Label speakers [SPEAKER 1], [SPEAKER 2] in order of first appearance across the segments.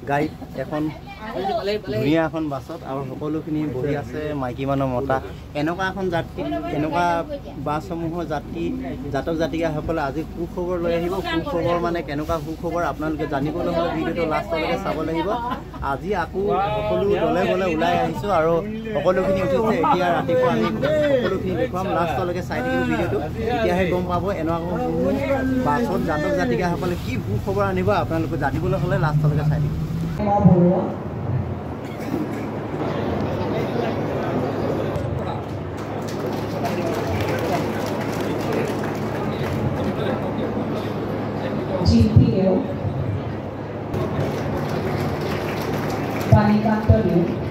[SPEAKER 1] গাড়ীত এখন ধুনীয়া এখন বাছত আৰু সকলোখিনি বহি আছে মাইকী মানুহ মতা এনেকুৱা এখন যাত্ৰী এনেকুৱা বাছসমূহৰ জাতক জাতিকাসকলে আজি সুখবৰ লৈ আহিব সুখবৰ মানে কেনেকুৱা সুখবৰ আপোনালোকে জানিবলৈ হ'লে ভিডিঅ'টো লাষ্টলৈকে চাব লাগিব আজি আকৌ সকলো দলে বলে ওলাই আহিছোঁ আৰু সকলোখিনি উঠিছে এতিয়া ৰাতিপুৱা আমি সকলোখিনি দেখুৱাম লাষ্টলৈকে চাই থাকিব ভিডিঅ'টো তেতিয়াহে গম পাব এনেকুৱা বাছত জাতক জাতিকাসকলে কি সুখবৰ আনিব আপোনালোকে জানিবলৈ হ'লে লাষ্টলৈকে চাই থাকিব
[SPEAKER 2] GPO Panikantorio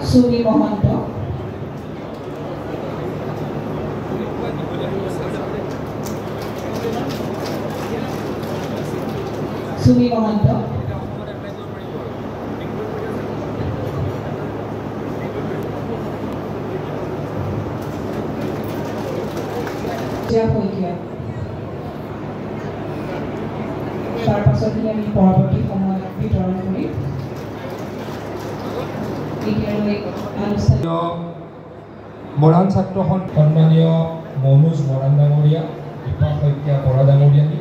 [SPEAKER 2] Sumi Mohanto Sumi Mohanto তাৰ পাছত আমি পৰৱৰ্তী সময়ত বিতৰণ কৰিম
[SPEAKER 3] মৰাণ ছাত্ৰ সন্মানীয় মনোজ মৰাণ ডাঙৰীয়া দীপা শইকীয়া বৰা ডাঙৰীয়ানী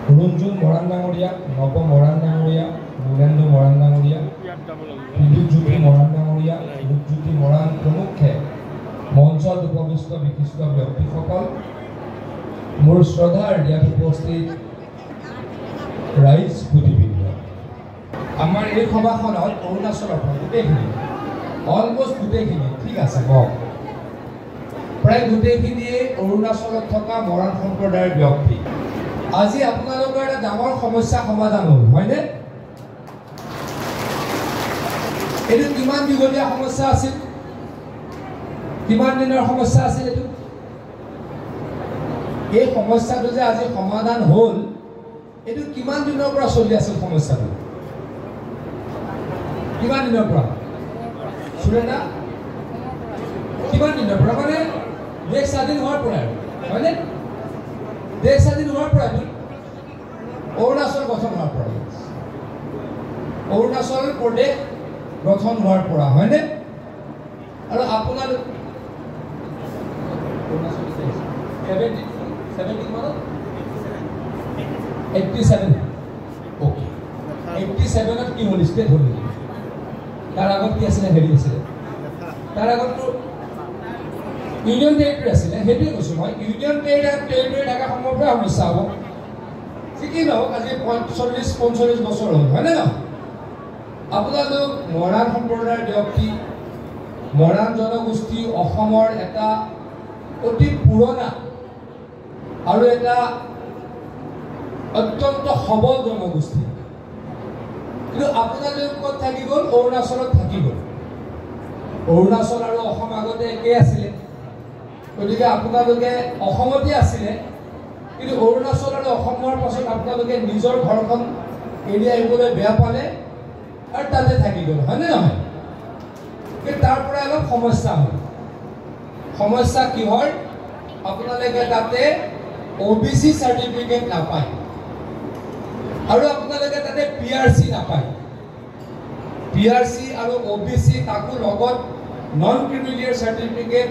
[SPEAKER 3] ৰঞ্জুন মৰাণ ডাঙৰীয়া নৱ মৰাণ ডাঙৰীয়া নুৰেন্দ্ৰ মৰাণ ডাঙৰীয়া বিদ্যুৎজ্যোতি মৰাণ ডাঙৰীয়া ৰূপজ্যোতি মৰাণ প্ৰমুখ্যে মঞ্চত উপবিষ্ট বিশিষ্ট ব্যক্তিসকল মোৰ শ্ৰদ্ধাৰ ইয়াত উপস্থিত ৰাইজ সুধীবৃন্দ আমাৰ এই সভাখনত অৰুণাচলৰ পৰা গোটেইখিনি অলমষ্ট গোটেইখিনি ঠিক আছে কওক প্ৰায় গোটেইখিনিয়ে অৰুণাচলত থকা মৰাণ সম্প্ৰদায়ৰ ব্যক্তি আজি আপোনালোকৰ এটা ডাঙৰ সমস্যা সমাধান হ'ল হয়নে এইটো কিমান দীঘলীয়া সমস্যা আছিল কিমান দিনৰ সমস্যা আছিল এইটো এই সমস্যাটো যে আজি সমাধান হ'ল এইটো কিমান দিনৰ পৰা চলি আছিল সমস্যাটো কিমান দিনৰ পৰা সুৰেনা কিমান দিনৰ পৰা মানে দেশ স্বাধীন হোৱাৰ পৰা হয়নে দেশ স্বাধীন হোৱাৰ পৰা অৰুণাচল গঠন হোৱাৰ পৰা অৰুণাচল প্ৰদেশ গঠন হোৱাৰ পৰা হয়নে আৰু আপোনালোক 87 ওকে 87ত কি হ'ল ষ্টেট হ'ল তাৰ আগত কি আছিলে হেৰি আছিলে তাৰ আগততো ইউনিয়ন টেৰিটৰী আছিলে সেইটোৱে কৈছোঁ মই ইউনিয়ন টেৰিটৰী থকা সময়ৰ পৰা সমস্যা হ'ব ঠিকেই নহওক আজি 45 বছৰ হ'ল হয়নে নহয় আপোনালোক মৰাণ সম্প্ৰদায়ৰ ব্যক্তি মৰাণ জনগোষ্ঠী অসমৰ এটা অতি পুৰণা আৰু এটা অত্যন্ত সবল জনগোষ্ঠী কিন্তু আপোনালোক ক'ত থাকি গ'ল অৰুণাচলত থাকি গ'ল অৰুণাচল আৰু অসম আগতে একেই আছিলে গতিকে আপোনালোকে অসমতে আছিলে কিন্তু অৰুণাচল আৰু অসম হোৱাৰ পাছত আপোনালোকে নিজৰ ঘৰখন এৰি আহিবলৈ বেয়া পালে আৰু তাতে থাকি গ'ল হয়নে নহয় কিন্তু তাৰ পৰা অলপ সমস্যা হ'ল সমস্যা কিহৰ আপোনালোকে তাতে OBC চাৰ্টিফিকেট নাপায় আৰু আপোনালোকে তাতে PRC নাপায় PRC আৰু OBC তাকো লগত নন ক্ৰিমিলিয়াৰ চাৰ্টিফিকেট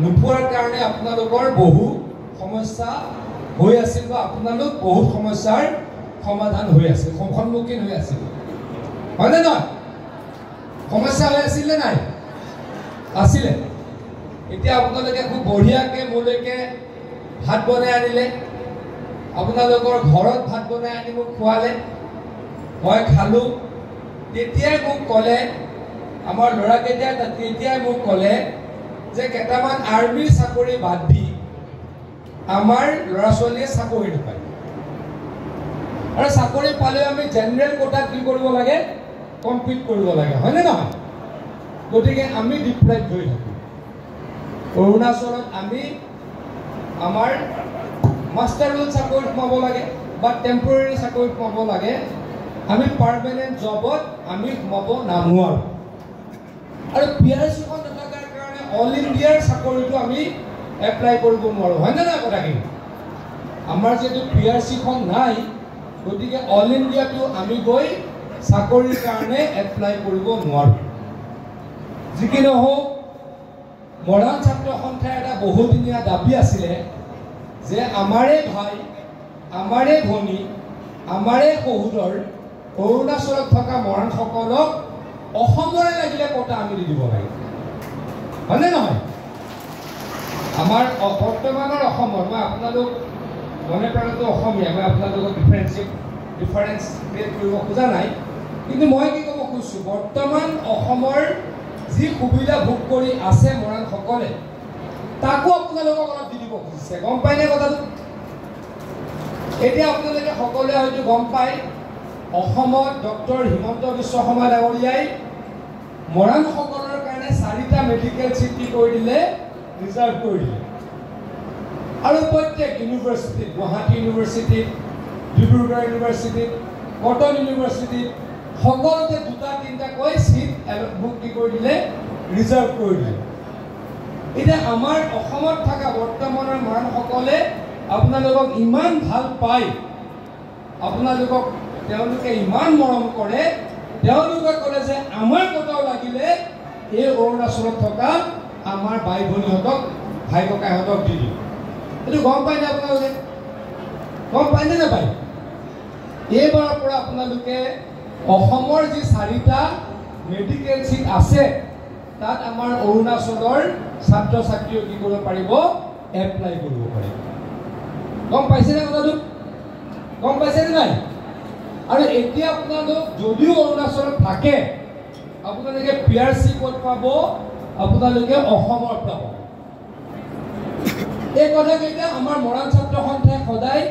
[SPEAKER 3] নোপোৱাৰ কাৰণে আপোনালোকৰ বহু সমস্যা হৈ আছিল বা আপোনালোক বহুত সমস্যাৰ সমাধান হৈ আছিল সন্মুখীন হৈ আছিল হয়নে নহয় সমস্যা হৈ আছিল নে নাই আছিলে এতিয়া আপোনালোকে খুব বঢ়িয়াকৈ মোলৈকে ভাত বনাই আনিলে আপোনালোকৰ ঘৰত ভাত বনাই আনি মোক খোৱালে মই খালোঁ তেতিয়াই মোক ক'লে আমাৰ ল'ৰাকেইটাই তেতিয়াই মোক ক'লে যে কেইটামান আৰ্মিৰ চাকৰি বাদ দি আমাৰ ল'ৰা ছোৱালীয়ে চাকৰি নাপায় আৰু চাকৰি পালেও আমি জেনেৰেল কোটাত কি কৰিব লাগে কম্পিট কৰিব লাগে হয়নে নহয় গতিকে আমি ডিপ্ৰাইভ হৈ থাকোঁ অৰুণাচলত আমি আমাৰ মাষ্টাৰ ৰোল চাকৰিত সোমাব লাগে বা টেম্পৰেৰী চাকৰিত সোমাব লাগে আমি পাৰ্মানেণ্ট জবত আমি সোমাব নোৱাৰোঁ আৰু PRC-খন নথকাৰ কাৰণে অল ইণ্ডিয়াৰ চাকৰিটো আমি এপ্লাই কৰিব নোৱাৰোঁ হয়নে নাই কথাখিনি আমাৰ যিহেতু PRC-খন নাই গতিকে অল ইণ্ডিয়াটো আমি গৈ চাকৰিৰ কাৰণে এপ্লাই কৰিব নোৱাৰোঁ যি কি নহওক মৰাণ ছাত্ৰ সন্থাৰ এটা বহুদিনীয়া দাবী আছিলে যে আমাৰে ভাই আমাৰে ভনী আমাৰে সহোদৰ অৰুণাচলত থকা মৰাণসকলক অসমৰে লাগিলে কটা আমি দি দিব লাগে হয়নে নহয় আমাৰ বৰ্তমানৰ অসমৰ মই আপোনালোক মনে প্ৰাণতো অসমীয়া মই আপোনালোকক ডিফাৰেঞ্চ ক্ৰিয়েট কৰিব খোজা নাই কিন্তু মই কি ক'ব খুজিছোঁ বৰ্তমান অসমৰ যি সুবিধা ভোগ কৰি আছে মৰাণসকলে তাকো আপোনালোকক অলপ দি দিব খুজিছে গম পায়নে কথাটো এতিয়া আপোনালোকে সকলোৱে হয়তো গম পায় অসমত ডক্টৰ হিমন্ত বিশ্ব শৰ্মা ডাঙৰীয়াই মৰাণসকলৰ কাৰণে 4টা মেডিকেল চিট কৰি দিলে ৰিজাৰ্ভ কৰি দিলে আৰু প্ৰত্যেক ইউনিভাৰ্চিটিত গুৱাহাটী ইউনিভাৰ্চিটিত ডিব্ৰুগড় ইউনিভাৰ্চিটিত কটন ইউনিভাৰ্চিটিত সকলোতে 2-3টাকৈ চিট বুক কৰি দিলে ৰিজাৰ্ভ কৰি দিলে এতিয়া আমাৰ অসমত থকা বৰ্তমানৰ মৰাণসকলে আপোনালোকক ইমান ভাল পায় আপোনালোকক তেওঁলোকে ইমান মৰম কৰে তেওঁলোকে ক'লে যে আমাৰ কথাও লাগিলে এই অৰুণাচলত থকা আমাৰ ভাই ভনীহঁতক ভাই ককাইহঁতক দি দিম এইটো গম পায়নে আপোনালোকে গম পায়নে নাপায় এইবাৰৰ পৰা আপোনালোকে অসমৰ যি 4টা মেডিকেল চিট আছে তাত আমাৰ অৰুণাচলৰ ছাত্ৰ ছাত্ৰীয়ে কি কৰিব পাৰিব এপ্লাই কৰিব পাৰিব গম পাইছেনে কথাটো গম পাইছেনে নাই আৰু এতিয়া আপোনালোক যদিও অৰুণাচলত থাকে আপোনালোকে PRC ক'ত পাব আপোনালোকে অসমৰ পৰা পাব এই কথাকেইটা আমাৰ মৰাণ ছাত্ৰ সন্থাই সদায়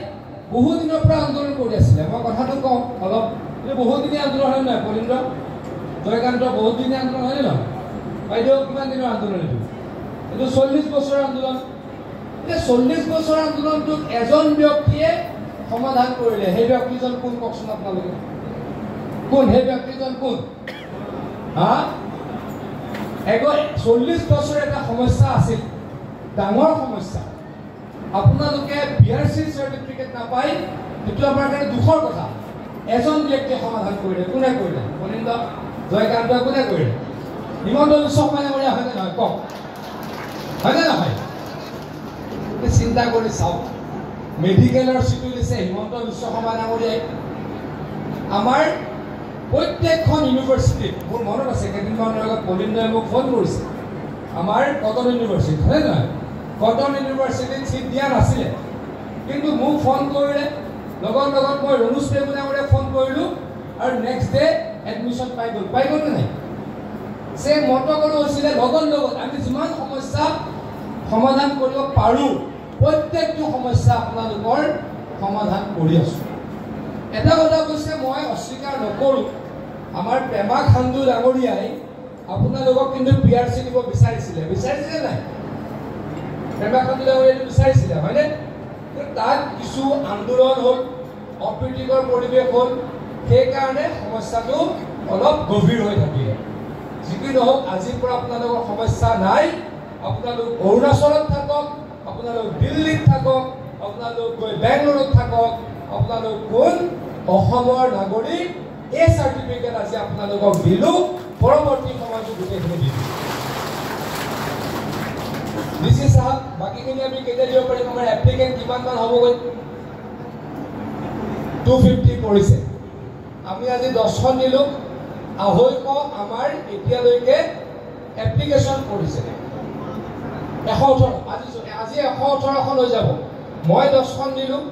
[SPEAKER 3] বহুদিনৰ পৰা আন্দোলন কৰি আছিলে মই কথাটো কওঁ অলপ বহুদিনীয়া আন্দোলন হয় নহয় পলিন্দ্ৰ জয়কান্ত বহুদিনীয়া আন্দোলন হয়নে নহয় বাইদেউ কিমান দিনৰ আন্দোলন এইটো 40 বছৰৰ আন্দোলন এই 40 বছৰ আন্দোলনটোক এজন ব্যক্তিয়ে সমাধান কৰিলে সেই ব্যক্তিজন কোন কওকচোন আপোনালোকে কোন সেই ব্যক্তিজন কোন হা 40 বছৰ এটা সমস্যা আছিল ডাঙৰ সমস্যা আপোনালোকে PRC চাৰ্টিফিকেট নাপায় এইটো আমাৰ কাৰণে দুখৰ কথা এজন ব্যক্তিয়ে সমাধান কৰিলে কোনে কৰিলে পলিন্দ্ৰ জয়কান্ত কোনে কৰিলে হিমন্ত বিশ্ব শৰ্মা ডাঙৰীয়া হয়নে নহয় কওক হয়নে নহয় চিন্তা কৰি চাওক মেডিকেলৰ চিটু দিছে হিমন্ত বিশ্ব শৰ্মা ডাঙৰীয়াই আমাৰ প্ৰত্যেকখন ইউনিভাৰ্চিটিত মোৰ মনত আছে কেইদিনমানৰ আগত পলিন্দ্ৰই মোক ফোন কৰিছে আমাৰ কটন ইউনিভাৰ্চিটি হয়নে নহয় কটন ইউনিভাৰ্চিটিত চিট দিয়া নাছিলে কিন্তু মোক ফোন কৰিলে লগত মই ৰণুজ প্ৰেমী ডাঙৰীয়াক ফোন কৰিলোঁ আৰু নেক্সট ডে এডমিশ্যন পাই গ'ল নাই চেম মতকলো হৈছিলে লগত আমি যিমান সমস্যা সমাধান কৰিব পাৰোঁ প্ৰত্যেকটো সমস্যা আপোনালোকৰ সমাধান কৰি আছোঁ এটা কথা কৈছে মই অস্বীকাৰ নকৰোঁ আমাৰ প্ৰেমা খাণ্ডু ডাঙৰীয়াই আপোনালোকক কিন্তু PRC দিব বিচাৰিছিলে নাই প্ৰেমা খাণ্ডু ডাঙৰীয়াই বিচাৰিছিলে হয়নে তাত কিছু আন্দোলন হ'ল অপ্ৰীতিকৰ পৰিৱেশ হ'ল সেইকাৰণে সমস্যাটো অলপ গভীৰ হৈ থাকিলে যি কি নহওক আজিৰ পৰা আপোনালোকৰ সমস্যা নাই আপোনালোক অৰুণাচলত থাকক আপোনালোক দিল্লীত থাকক আপোনালোক গৈ বেংগলোৰত থাকক আপোনালোক কোন অসমৰ নাগৰিক এই চাৰ্টিফিকেট আজি আপোনালোকক দিলোঁ পৰৱৰ্তী সময়টো গোটেইখিনি দিলোঁ ডিচি সাহেব বাকীখিনি আমি কেতিয়া দিব পাৰিম আমাৰ এপ্লিকেণ্ট কিমানমান হ'বগৈ 250 পৰিছে আমি আজি 10খন দিলোঁ 250 আমাৰ এতিয়ালৈকে এপ্লিকেশ্যন কৰিছে 118 আজি 118খন হৈ যাব মই 10খন দিলোঁ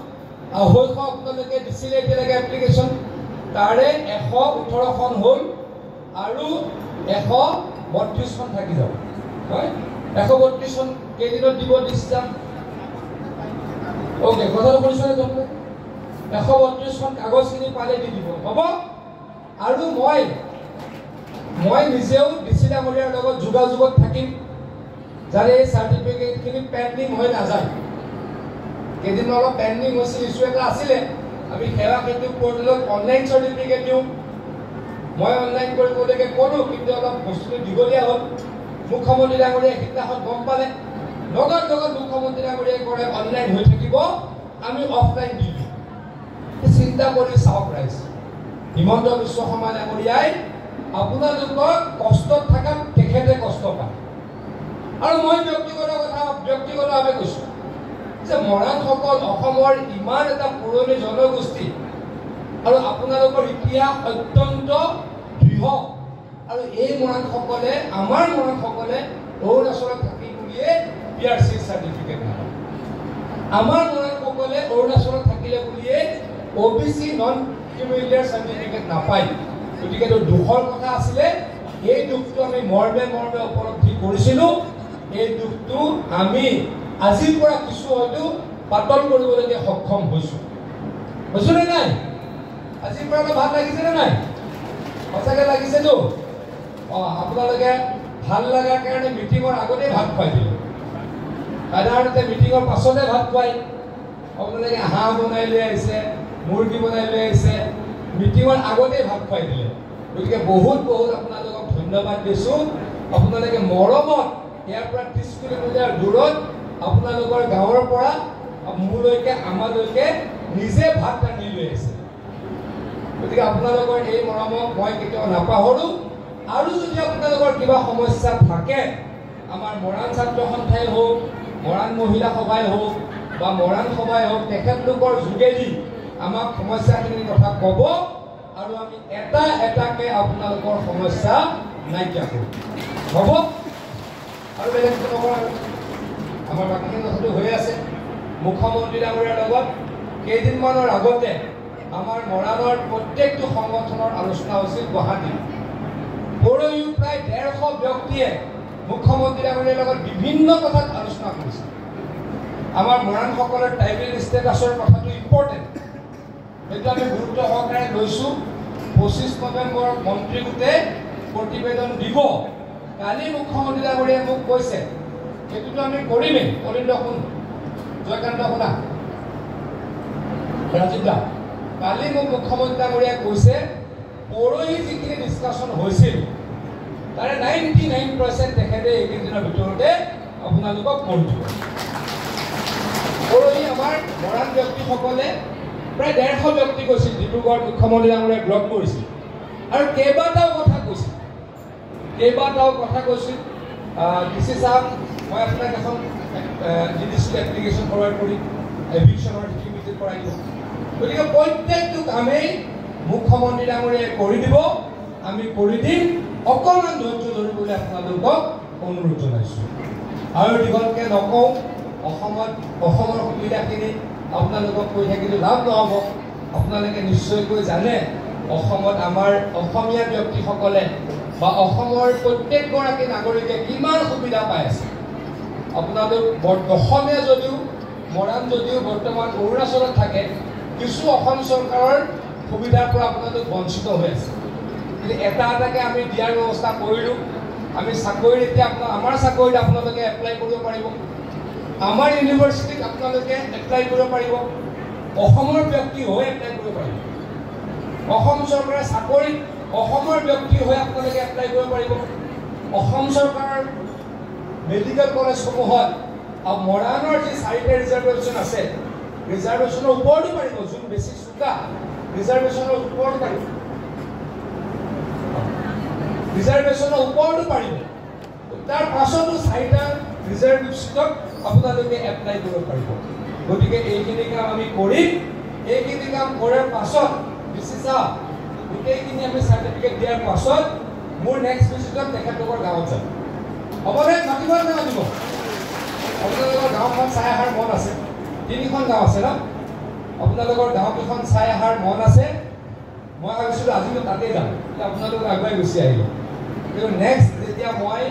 [SPEAKER 3] 250 আপোনালোকে দিছিলে এতিয়ালৈকে এপ্লিকেশ্যন তাৰে 118খন হ'ল আৰু 132খন থাকি যাব হয় 132খন কেইদিনত দিব দিছা ওকে কথাটো কৈছনে তুমি 132খন কাগজখিনি পালে দি দিব হ'ব আৰু মই নিজেও দিছিলে ডাঙৰীয়াৰ লগত যোগাযোগত থাকিম যাতে এই চাৰ্টিফিকেটখিনি পেণ্ডিং হৈ নাযায় কেইদিনমান অলপ পেণ্ডিং হৈছিল ইছ্যু এটা আছিলে আমি সেৱা সেতু পৰ্টেলত অনলাইন চাৰ্টিফিকেট দিওঁ মই অনলাইন কৰিবলৈকে কৰোঁ কিন্তু অলপ বস্তুটো দীঘলীয়া হ'ল মুখ্যমন্ত্ৰী ডাঙৰীয়াই সিদিনাখন গম পালে লগত মুখ্যমন্ত্ৰী ডাঙৰীয়াই কৰে অনলাইন হৈ থাকিব আমি অফলাইন দি দিওঁ চিন্তা কৰি চাওক ৰাইজ হিমন্ত বিশ্ব শৰ্মা ডাঙৰীয়াই আপোনালোকক কষ্টত থকা তেখেতে কষ্ট পায় আৰু মই ব্যক্তিগতভাৱে কৈছোঁ যে মৰাণসকল অসমৰ ইমান এটা পুৰণি জনগোষ্ঠী আৰু আপোনালোকৰ ইতিহাস অত্যন্ত দৃঢ় আৰু এই মৰাণসকলে আমাৰ মৰাণসকলে অৰুণাচলত থাকি বুলিয়ে PRC চাৰ্টিফিকেট নাপায় আমাৰ মৰাণসকলে অৰুণাচলত থাকিলে বুলিয়ে OBC নন ক্ৰিমিনেল চাৰ্টিফিকেট নাপায় গতিকে এইটো দুখৰ কথা আছিলে এই দুখটো আমি মৰ্মে উপলব্ধি কৰিছিলোঁ এই দুখটো আমি আজিৰ পৰা কিছু হয়তো পাতল কৰিবলৈকে সক্ষম হৈছোঁ নে নাই আজিৰ পৰা ভাল লাগিছে নে নাই সঁচাকৈ লাগিছেতো আপোনালোকে ভাল লগাৰ কাৰণে মিটিঙৰ আগতেই ভাত খুৱাই দিলে সাধাৰণতে মিটিঙৰ পাছতে ভাত খুৱাই আপোনালোকে হাঁহ বনাই লৈ আহিছে মুৰ্গী বনাই লৈ আহিছে মিটিঙৰ আগতেই ভাত খুৱাই দিলে গতিকে বহুত আপোনালোকক ধন্যবাদ দিছোঁ আপোনালোকে মৰমত ইয়াৰ পৰা 30 কিলোমিটাৰ দূৰত আপোনালোকৰ গাঁৱৰ পৰা মোৰলৈকে আমালৈকে নিজে ভাত ৰান্ধি লৈ আহিছে গতিকে আপোনালোকৰ এই মৰমক মই কেতিয়াও নাপাহৰোঁ আৰু যদি আপোনালোকৰ কিবা সমস্যা থাকে আমাৰ মৰাণ ছাত্ৰ সন্থাই হওক মৰাণ মহিলা সভাই হওক বা মৰাণ সভাই হওক তেখেতলোকৰ যোগেদি আমাক সমস্যাখিনিৰ কথা ক'ব আৰু আমি এটাকৈ আপোনালোকৰ সমস্যা নাইকিয়া কৰিম হ'ব আৰু বেলেগ নকৰা আমাৰ বাকীখিনি কথাটো হৈ আছে মুখ্যমন্ত্ৰী ডাঙৰীয়াৰ লগত কেইদিনমানৰ আগতে আমাৰ মৰাণৰ প্ৰত্যেকটো সংগঠনৰ আলোচনা হৈছিল গুৱাহাটীত পৰহিও প্ৰায় 150 ব্যক্তিয়ে মুখ্যমন্ত্ৰী ডাঙৰীয়াৰ লগত বিভিন্ন কথাত আলোচনা কৰিছিল আমাৰ মৰাণসকলৰ ট্ৰাইবেল ষ্টেটাছৰ কথাটো ইম্পৰ্টেণ্ট সেইটো আমি গুৰুত্ব সহকাৰে লৈছোঁ 25 নৱেম্বৰত মন্ত্ৰী গোটে প্ৰতিবেদন দিব কালি মুখ্যমন্ত্ৰী ডাঙৰীয়াই মোক কৈছে সেইটোতো আমি কৰিমেই অৰিন্দ শুন জয়কান্ত শুনা ৰাজীৱ দা কালি মোক মুখ্যমন্ত্ৰী ডাঙৰীয়াই কৈছে পৰহি যিখিনি ডিছকাশ্যন হৈছিল তাৰে 99% তেখেতে এইকেইদিনৰ ভিতৰতে আপোনালোকক কৰি দিব পৰহি আমাৰ মৰাণ ব্যক্তিসকলে প্ৰায় 150 ব্যক্তি গৈছিল ডিব্ৰুগড় মুখ্যমন্ত্ৰী ডাঙৰীয়াই ব্লগ কৰিছিল আৰু কেইবাটাও কথা কৈছিল ডিচি সাহেব মই আপোনাক এখন ডিডিচিল এপ্লিকেশ্যন ফৰৱাৰ্ড কৰিম এভিকশ্যনৰ ডিষ্ট্ৰিবিউটেড কৰাই দিব গতিকে প্ৰত্যেকটো কামেই মুখ্যমন্ত্ৰী ডাঙৰীয়াই কৰি দিব আমি কৰি দিম অকণমান ধৈৰ্য ধৰিবলৈ আপোনালোকক অনুৰোধ জনাইছোঁ আৰু দীঘলকৈ নকওঁ অসমৰ সুবিধাখিনি আপোনালোকক কৈ থাকিলে লাভ নহ'ব আপোনালোকে নিশ্চয়কৈ জানে অসমত আমাৰ অসমীয়া ব্যক্তিসকলে বা অসমৰ প্ৰত্যেকগৰাকী নাগৰিকে কিমান সুবিধা পাই আছে আপোনালোক অসমীয়া যদিও মৰাণ যদিও বৰ্তমান অৰুণাচলত থাকে কিছু অসম চৰকাৰৰ সুবিধাৰ পৰা আপোনালোক বঞ্চিত হৈ আছে কিন্তু এটাকৈ আমি দিয়াৰ ব্যৱস্থা কৰিলোঁ আমি চাকৰিত এতিয়া আমাৰ চাকৰিত আপোনালোকে এপ্লাই কৰিব পাৰিব আমাৰ ইউনিভাৰ্চিটিত আপোনালোকে এপ্লাই কৰিব পাৰিব অসমৰ ব্যক্তি হৈ এপ্লাই কৰিব পাৰিব অসম চৰকাৰে চাকৰিত অসমৰ ব্যক্তি হৈ আপোনালোকে এপ্লাই কৰিব পাৰিব অসম চৰকাৰৰ মেডিকেল কলেজসমূহত মৰাণৰ যি 4টা ৰিজাৰ্ভেশ্যন আছে ৰিজাৰ্ভেশ্যনৰ ওপৰতো পাৰিব যোন বেছি চোকা ৰিজাৰ্ভেশ্যনৰ ওপৰতো পাৰিব তাৰ পাছতো 4টা ৰিজাৰ্ভ চিটত আপোনালোকে এপ্লাই কৰিব পাৰিব গতিকে এইখিনি কাম আমি কৰিম এইখিনি কাম কৰাৰ পাছত বিশেষা গোটেইখিনি আমি চাৰ্টিফিকেট দিয়াৰ পাছত মোৰ নেক্সট ভিজিটত তেখেতলোকৰ গাঁৱত যাম হ'বনে মাতিব নামাতিব আপোনালোকৰ গাঁওখন চাই অহাৰ মন আছে 3খন গাঁও আছে ন আপোনালোকৰ গাঁওকেইখন চাই অহাৰ মন আছে মই ভাবিছিলোঁ আজি তাতে যাম আপোনালোক আগুৱাই গুচি আহিব কিন্তু নেক্সট যেতিয়া মই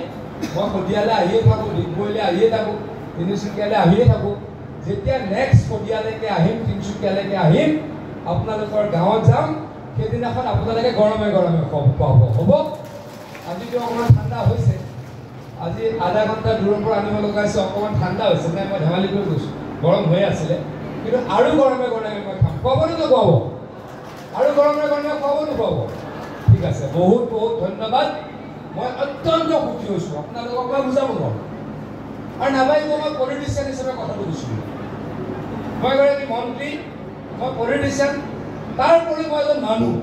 [SPEAKER 3] শদিয়ালৈ আহিয়ে থাকোঁ ডিগবৈলৈ আহিয়ে থাকোঁ তিনিচুকীয়ালৈ আহিয়ে থাকোঁ যেতিয়া নেক্সট শদিয়ালৈকে আহিম তিনিচুকীয়ালৈকে আহিম আপোনালোকৰ গাঁৱত যাম সেইদিনাখন আপোনালোকে গৰমে খোৱাব হ'ব আজিতো অকণমান ঠাণ্ডা হৈছে আজি আধা ঘণ্টা দূৰৰ পৰা আনিব লগা হৈছে অকণমান ঠাণ্ডা হৈছে মানে মই ধেমালি কৰি গৈছোঁ গৰম হৈ আছিলে কিন্তু আৰু গৰমে গৰমে মই খাম খুৱাবনে নোখুৱাব আৰু গৰমে গৰমে খুৱাব নোখুৱাব ঠিক আছে বহুত বহুত ধন্যবাদ মই অত্যন্ত সুখী হৈছোঁ আপোনালোকক মই বুজাব নোৱাৰোঁ আৰু নাভাবিব মই পলিটিচিয়ান হিচাপে কথাটো কৈছিলোঁ মই এগৰাকী মন্ত্ৰী মই পলিটিচিয়ান তাৰোপৰি মই এজন মানুহ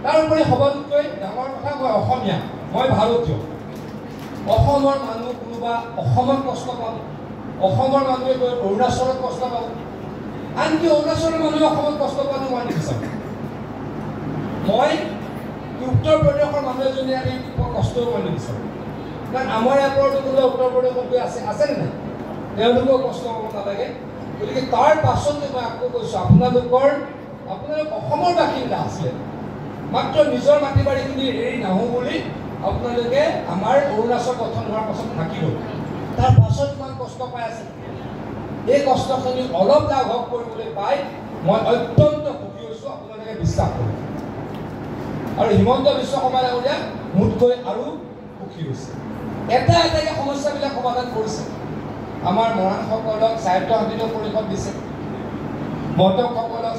[SPEAKER 3] তাৰোপৰি সবাতোতকৈ ডাঙৰ কথা মই অসমীয়া মই ভাৰতীয় অসমৰ মানুহ কোনোবা অসমত কষ্ট পাব অসমৰ মানুহে গৈ অৰুণাচলত কষ্ট পাব আনকি অৰুণাচলৰ মানুহে অসমত কষ্ট পোৱাটো মই নিবিচাৰোঁ মই উত্তৰ প্ৰদেশৰ মানুহ এজনী আনি কষ্ট মই নিবিচাৰোঁ কাৰণ আমাৰ ইয়াৰ পৰাতো কোনোবা উত্তৰ প্ৰদেশত গৈ আছেনে নাই তেওঁলোকেও কষ্ট পাব নালাগে গতিকে তাৰ পাছতে মই আকৌ কৈছোঁ আপোনালোক অসমৰ বাসিন্দা আছিলে মাত্ৰ নিজৰ মাটি বাৰীখিনি এৰি নাহোঁ বুলি আপোনালোকে আমাৰ অৰুণাচল গঠন হোৱাৰ পাছত থাকি গ'ল তাৰ পাছত ইমান কষ্ট পাই আছে এই কষ্টখিনি অলপ লাঘৱ কৰিবলৈ পাই মই অত্যন্ত সুখী হৈছোঁ আপোনালোকে বিশ্বাস কৰিব আৰু হিমন্ত বিশ্ব শৰ্মা ডাঙৰীয়া মোতকৈ আৰু সুখী হৈছে এটাকৈ সমস্যাবিলাক সমাধান কৰিছে আমাৰ মৰাণসকলক স্বায়ত্তশাসিত পৰিষদ দিছে মহন্তসকলক